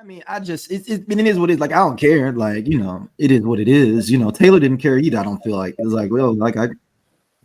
I mean, it is what it is. Like, I don't care. Like, it is what it is. Taylor didn't care either. I don't feel like it was like, well, like I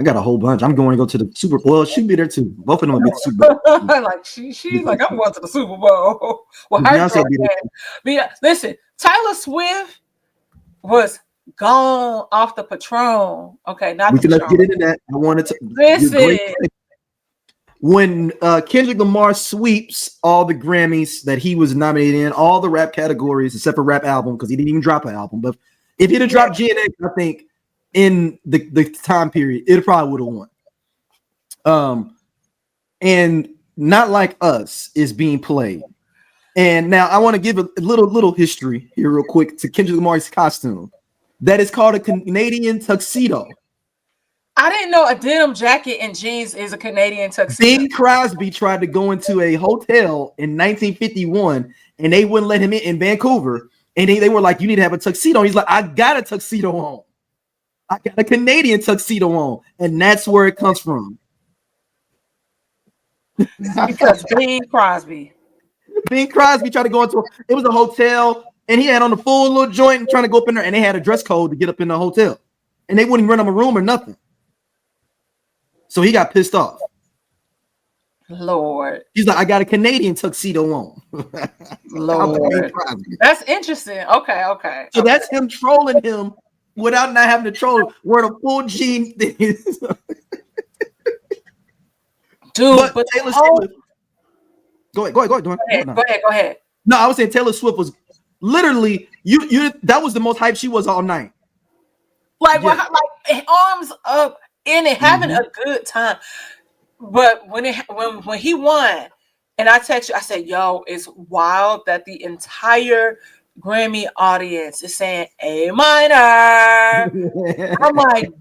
got a whole bunch. I'm going to go to the Super Bowl. Well, she'll be there too. Both of them will be the Super Bowl. Like she's like, I'm going to the Super Bowl. Well, Beyonce be there. but yeah, listen, Taylor Swift was gone off the Patron. Okay, not We the can Patron. get into that. I wanted to Listen. When Kendrick Lamar sweeps all the Grammys that he was nominated in, all the rap categories except for rap album, because he didn't even drop an album. But if he'd have dropped GNX, I think in the time period, it probably would have won. And Not Like Us is being played. And now I want to give a little history here real quick to Kendrick Lamar's costume. That is called a Canadian tuxedo. I didn't know a denim jacket and jeans is a Canadian tuxedo. Bing Crosby tried to go into a hotel in 1951 and they wouldn't let him in Vancouver. And they were like, you need to have a tuxedo. He's like, I got a tuxedo on. I got a Canadian tuxedo on. And that's where it comes from. Because Bing Crosby tried to go into it was a hotel and he had on the full little joint and trying to go up in there, and they had a dress code to get up in the hotel. And they wouldn't rent him a room or nothing. So he got pissed off. Lord. He's like, I got a Canadian tuxedo on. Lord. That's interesting. Okay. So that's him trolling him without not having to troll, wearing a full jean thing. Dude, but Taylor Swift. Go ahead. No, I was saying Taylor Swift was literally you. That was the most hype she was all night. Like arms up in it, having a good time. But when he won, and I text you, I said, "Yo, it's wild that the entire Grammy audience is saying A minor." I'm like,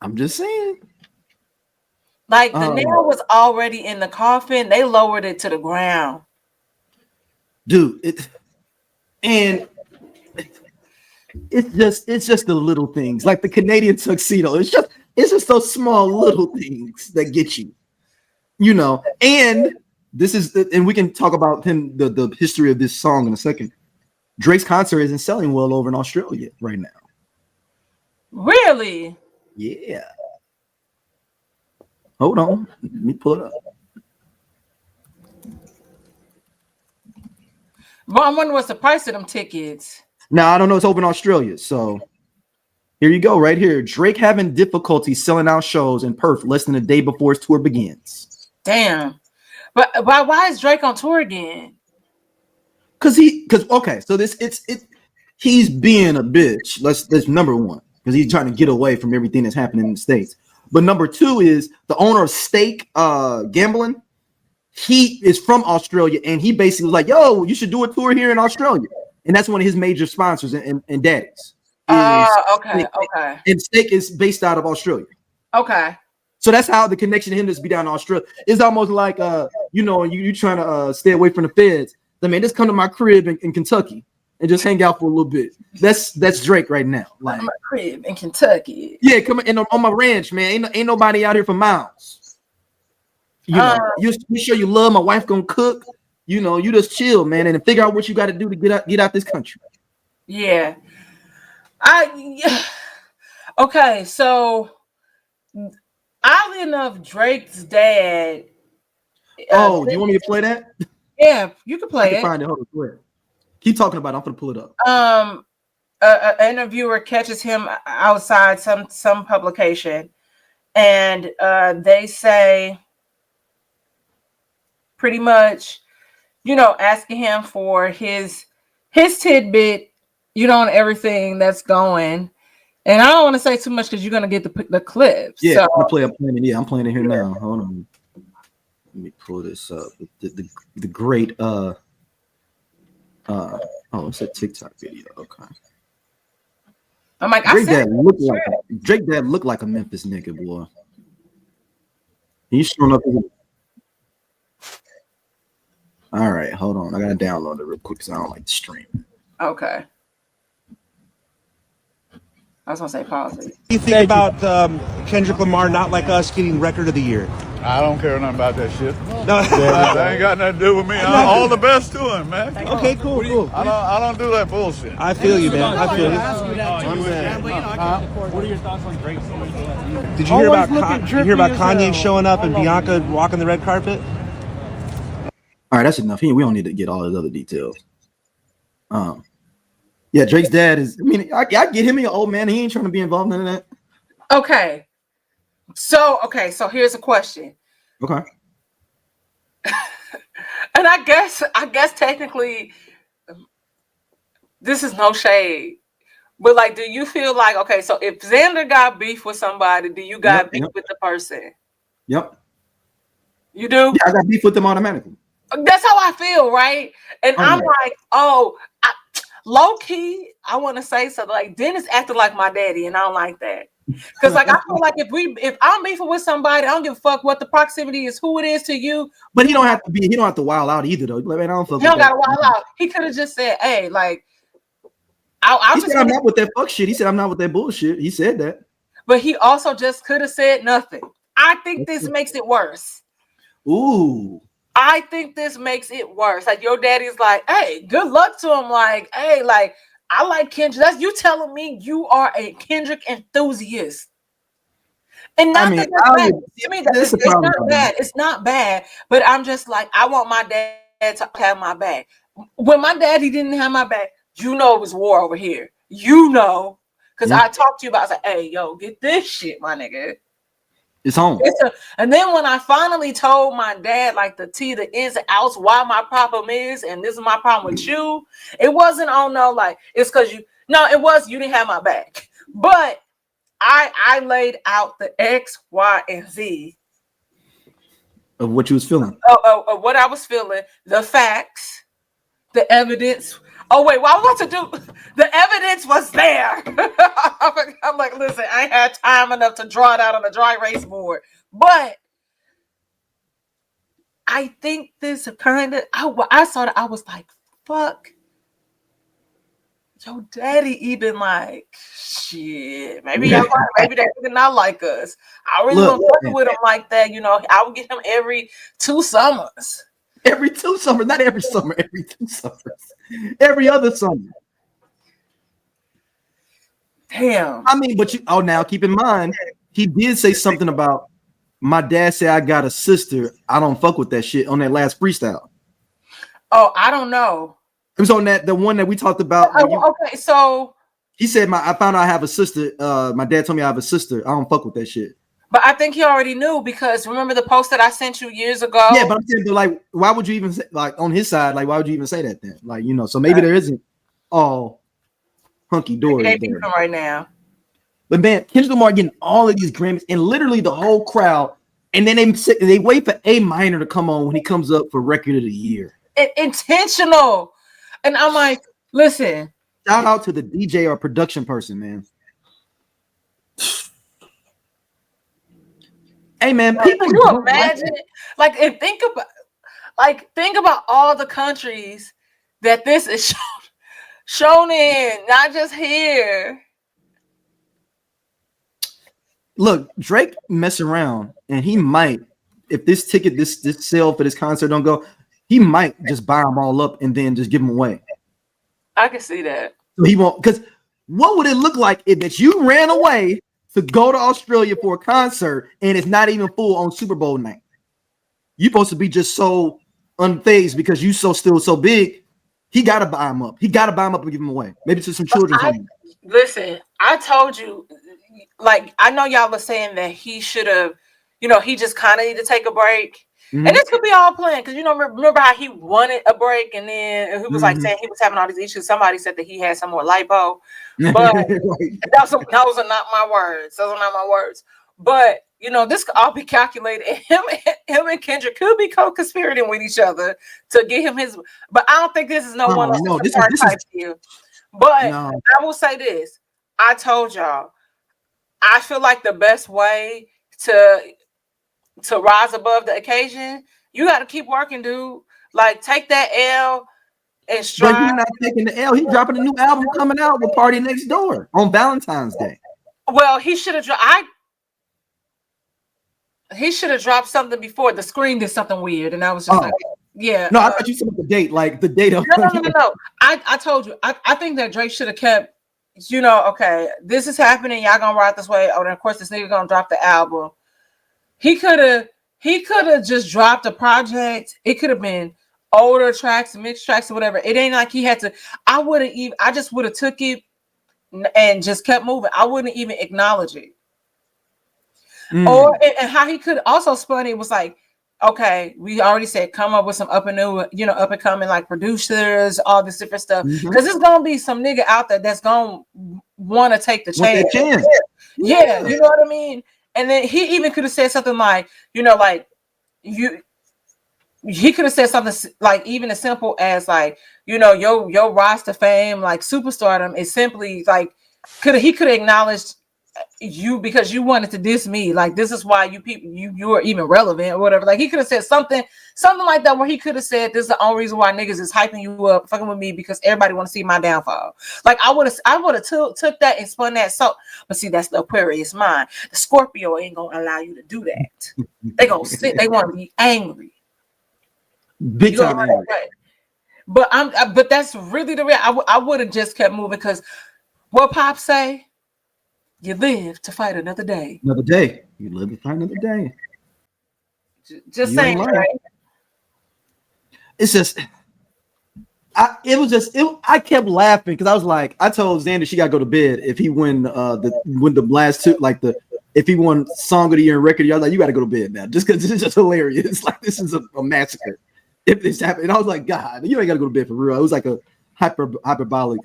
I'm just saying. Like the nail was already in the coffin. They lowered it to the ground. Dude, it's just the little things. Like the Canadian tuxedo. It's just those small little things that get you. And this is and we can talk about the history of this song in a second. Drake's concert isn't selling well over in Australia right now. Really? Yeah. Hold on. Let me pull it up. Well, I'm wondering what's the price of them tickets. Now, I don't know. It's over in Australia. So here you go. Right here. Drake having difficulty selling out shows in Perth less than a day before his tour begins. Damn. But why is Drake on tour again? Because so he's being a bitch. That's number one. Because he's trying to get away from everything that's happening in the States. But number two is the owner of Stake Gambling. He is from Australia, and he basically was like, yo, you should do a tour here in Australia. And that's one of his major sponsors and daddies. Okay. And Stake is based out of Australia. Okay. So that's how the connection to him is be down in Australia. It's almost like, you trying to stay away from the feds. I mean, just come to my crib in Kentucky and just hang out for a little bit. That's Drake right now. Like my crib in Kentucky. Yeah, come in on my ranch, man. Ain't nobody out here for miles. You sure you love my wife gonna cook. You just chill, man, and figure out what you got to do to get out this country. Yeah. Okay, so oddly enough, Drake's dad. Do you want me to play that? Yeah, you can play it. Find it. Hold on, go ahead. Keep talking about it. I'm gonna pull it up. An interviewer catches him outside some publication, and they say pretty much, asking him for his tidbit, on everything that's going. And I don't want to say too much because you're gonna get the clips. Yeah, so, I'm playing it here now. Hold on. Let me pull this up. The great it's a TikTok video. Okay. I'm like, Drake dad looked like a Memphis nigga, boy. He's showing up. All right, hold on. I gotta download it real quick because I don't like to stream. Okay. I was gonna say pause it. What do you think about Kendrick Lamar, Not Like Us, getting Record of the Year? I don't care nothing about that shit. No, That ain't got nothing to do with me. All the best to him, man. Okay, cool. I don't do that bullshit. I feel you, man. I feel you. What are your thoughts on Drake's? Did you hear about Kanye showing up and Bianca walking the red carpet? All right, that's enough. We don't need to get all his other details. Yeah, Drake's dad is. I mean, I get him. He's an old man. He ain't trying to be involved in that. Okay. So here's a question. Okay. And I guess technically this is no shade. But like, do you feel like, okay, so if Xander got beef with somebody, do you got beef with the person? Yep. You do? Yeah, I got beef with them automatically. That's how I feel, right? And I'm like, low key, I want to say something. Like, Dennis acted like my daddy, and I don't like that. Because like I feel like if I'm beefing with somebody, I don't give a fuck what the proximity is, who it is to you. But he don't have to wild out either though. Like, man, I don't fuck. He don't gotta wild out. He could have just said, "Hey, like, he said I'm not with that fuck shit." He said I'm not with that bullshit. He said that. But he also just could have said nothing. I think this makes it worse. Ooh. I think this makes it worse. Like your daddy's like, "Hey, good luck to him." Like, "Hey, like I like Kendrick." That's you telling me you are a Kendrick enthusiast. And not that that's bad. I mean, it's not bad. It's not bad. But I'm just like, I want my dad to have my back. When my daddy didn't have my back, you know it was war over here. You know, because I talked to you about. I was like, "Hey, yo, get this shit, my nigga. It's home." And then when I finally told my dad, like the ins and outs, why my problem is, and this is my problem with you, it wasn't like it's because you didn't have my back. But I laid out the X, Y, and Z Of what you was feeling. Of what I was feeling, the facts, the evidence. Oh wait, what I was about to do? The evidence was there. I'm like, listen, I ain't had time enough to draw it out on a dry erase board. But I think this kind of I saw that I was like, fuck. Your daddy even like shit. Maybe they did not like us. I really wasn't fucking with him like that. You know, I would get him every 2 summers. Every 2 summers, not every summer, every 2 summers. Every other summer. Damn. I mean, but now keep in mind, he did say something about my dad said I got a sister. I don't fuck with that shit on that last freestyle. Oh, I don't know. It was on the one that we talked about. Okay, so he said I found out I have a sister. My dad told me I have a sister. I don't fuck with that shit. But I think he already knew because remember the post that I sent you years ago? Yeah, but I'm saying, like, why would you even say, like, on his side, like, why would you even say that then? Like, you know, so maybe there isn't all hunky dory there right now. But man, Kendrick Lamar getting all of these Grammys and literally the whole crowd, and then they wait for A minor to come on when he comes up for Record of the Year. Intentional, and I'm like, listen. Shout out to the DJ or production person, man. Hey man, people, can you imagine? Like, and think about all the countries that this is shown in, not just here. Look, Drake mess around, and he might, if this ticket, this sale for this concert don't go, he might just buy them all up and then just give them away. I can see that. So he won't, because what would it look like if that you ran away to go to Australia for a concert and it's not even full on Super Bowl night? You're supposed to be just so unfazed because you still so big. He got to buy them up. He got to buy them up and give them away. Maybe to some children. Listen, I told you, like, I know y'all were saying that he should have, you know, he just kind of need to take a break. Mm-hmm. And this could be all planned because, you know, remember how he wanted a break and then he was like saying he was having all these issues. Somebody said that he had some more lipo. But those are not my words. Those are not my words. But, you know, this could all be calculated. Him and Kendrick could be co-conspirating with each other to get him his. But I don't think this is this type deal. But I will say this. I told y'all, I feel like the best way to rise above the occasion, you got to keep working, dude. Like, take that L, in But stride. he's not taking the L. He's dropping a new album coming out with Party Next Door on Valentine's Day. Well, he should have dropped something before. The screen did something weird, and I was just like, yeah. No, I thought you said the date, like the date of. No. I told you. I think that Drake should have kept, okay, this is happening. Y'all gonna ride this way. Oh, and of course, this nigga gonna drop the album. He could have just dropped a project. It could have been older tracks, mixed tracks, or whatever. It ain't like he had to. I just would have took it and just kept moving. I wouldn't even acknowledge it. Or and how he could also spun it was like, okay, we already said come up with some up and coming like producers, all this different stuff. Because there's gonna be some nigga out there that's gonna want to take the chance. Yeah, you know what I mean? And then he even could have said something like, he could have said something like even as simple as like, your rise to fame, like superstardom is simply like, he could have acknowledged you because you wanted to diss me. Like, this is why you are even relevant or whatever. Like, he could have said something like that, where he could have said, this is the only reason why niggas is hyping you up, fucking with me, because everybody want to see my downfall. Like, I would have took that and spun that. So, but see, that's the Aquarius mind. The Scorpio ain't gonna allow you to do that. They gonna sit. They want to be angry. Big time angry. But that's really the real. I would have just kept moving, because what Pop say? You live to fight another day. Another day. You live to fight another day. Just saying, right? It's just, I kept laughing because I was like, I told Xander she gotta go to bed if he win the last two, like if he won Song of the Year and Record of the Year. I was like, you gotta go to bed now, just because this is just hilarious. Like, this is a massacre. If this happened, and I was like, God, you ain't gotta go to bed for real. It was like a hyperbolic,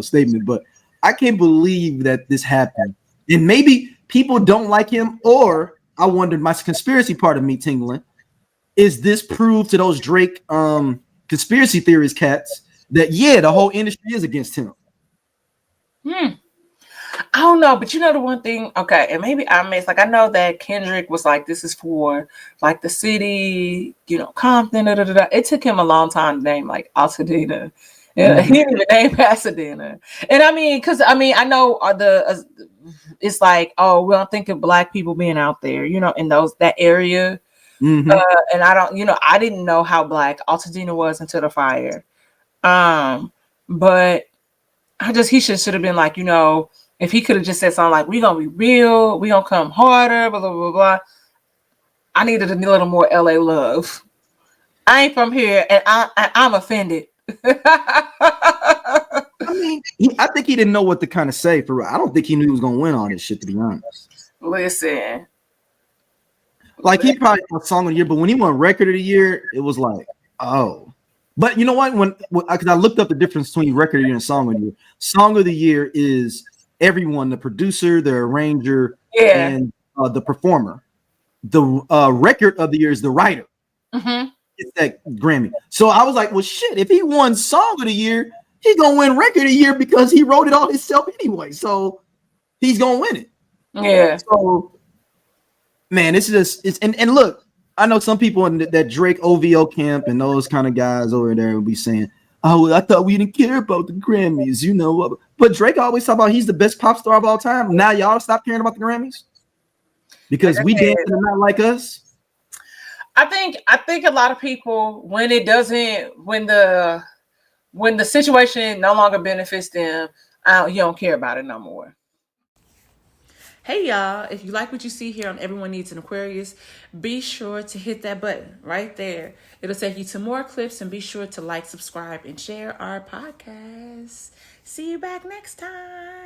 statement, but I can't believe that this happened. And maybe people don't like him, or I wondered, my conspiracy part of me tingling, is this proof to those Drake conspiracy theorist cats that the whole industry is against him? I don't know, but the one thing, okay, and maybe I missed, like, I know that Kendrick was like, this is for like the city, Compton, It took him a long time to name like Altadena. Yeah, he didn't even name Pasadena. And I mean, because I know it's like, oh, we don't think of Black people being out there, in that area. And I don't, I didn't know how Black Altadena was until the fire. But he should have been like, if he could have just said something like, we gonna be real, we gonna come harder, blah, blah, blah, blah. I needed a little more LA love. I ain't from here, and I'm offended. I mean, I think he didn't know what to kind of say for real. I don't think he knew he was gonna win all this shit, to be honest. Listen, like, he probably won Song of the Year, but when he won Record of the Year, it was like, oh. But you know what? Because I looked up the difference between Record of the Year and Song of the Year. Song of the Year is everyone: the producer, the arranger, and the performer. The Record of the Year is the writer. It's that Grammy. So I was like, well, shit, if he won Song of the Year, he's gonna win Record of the Year because he wrote it all himself anyway. So he's gonna win it. Yeah. So, man, it's and look, I know some people in that Drake OVO camp and those kind of guys over there will be saying, oh, I thought we didn't care about the Grammys, But Drake always talk about he's the best pop star of all time. Now y'all stop caring about the Grammys because we dancing and not like us. I think a lot of people, when the situation no longer benefits them, you don't care about it no more. Hey y'all, if you like what you see here on Everyone Needs an Aquarius, be sure to hit that button right there. It'll take you to more clips, and be sure to like, subscribe, and share our podcast. See you back next time.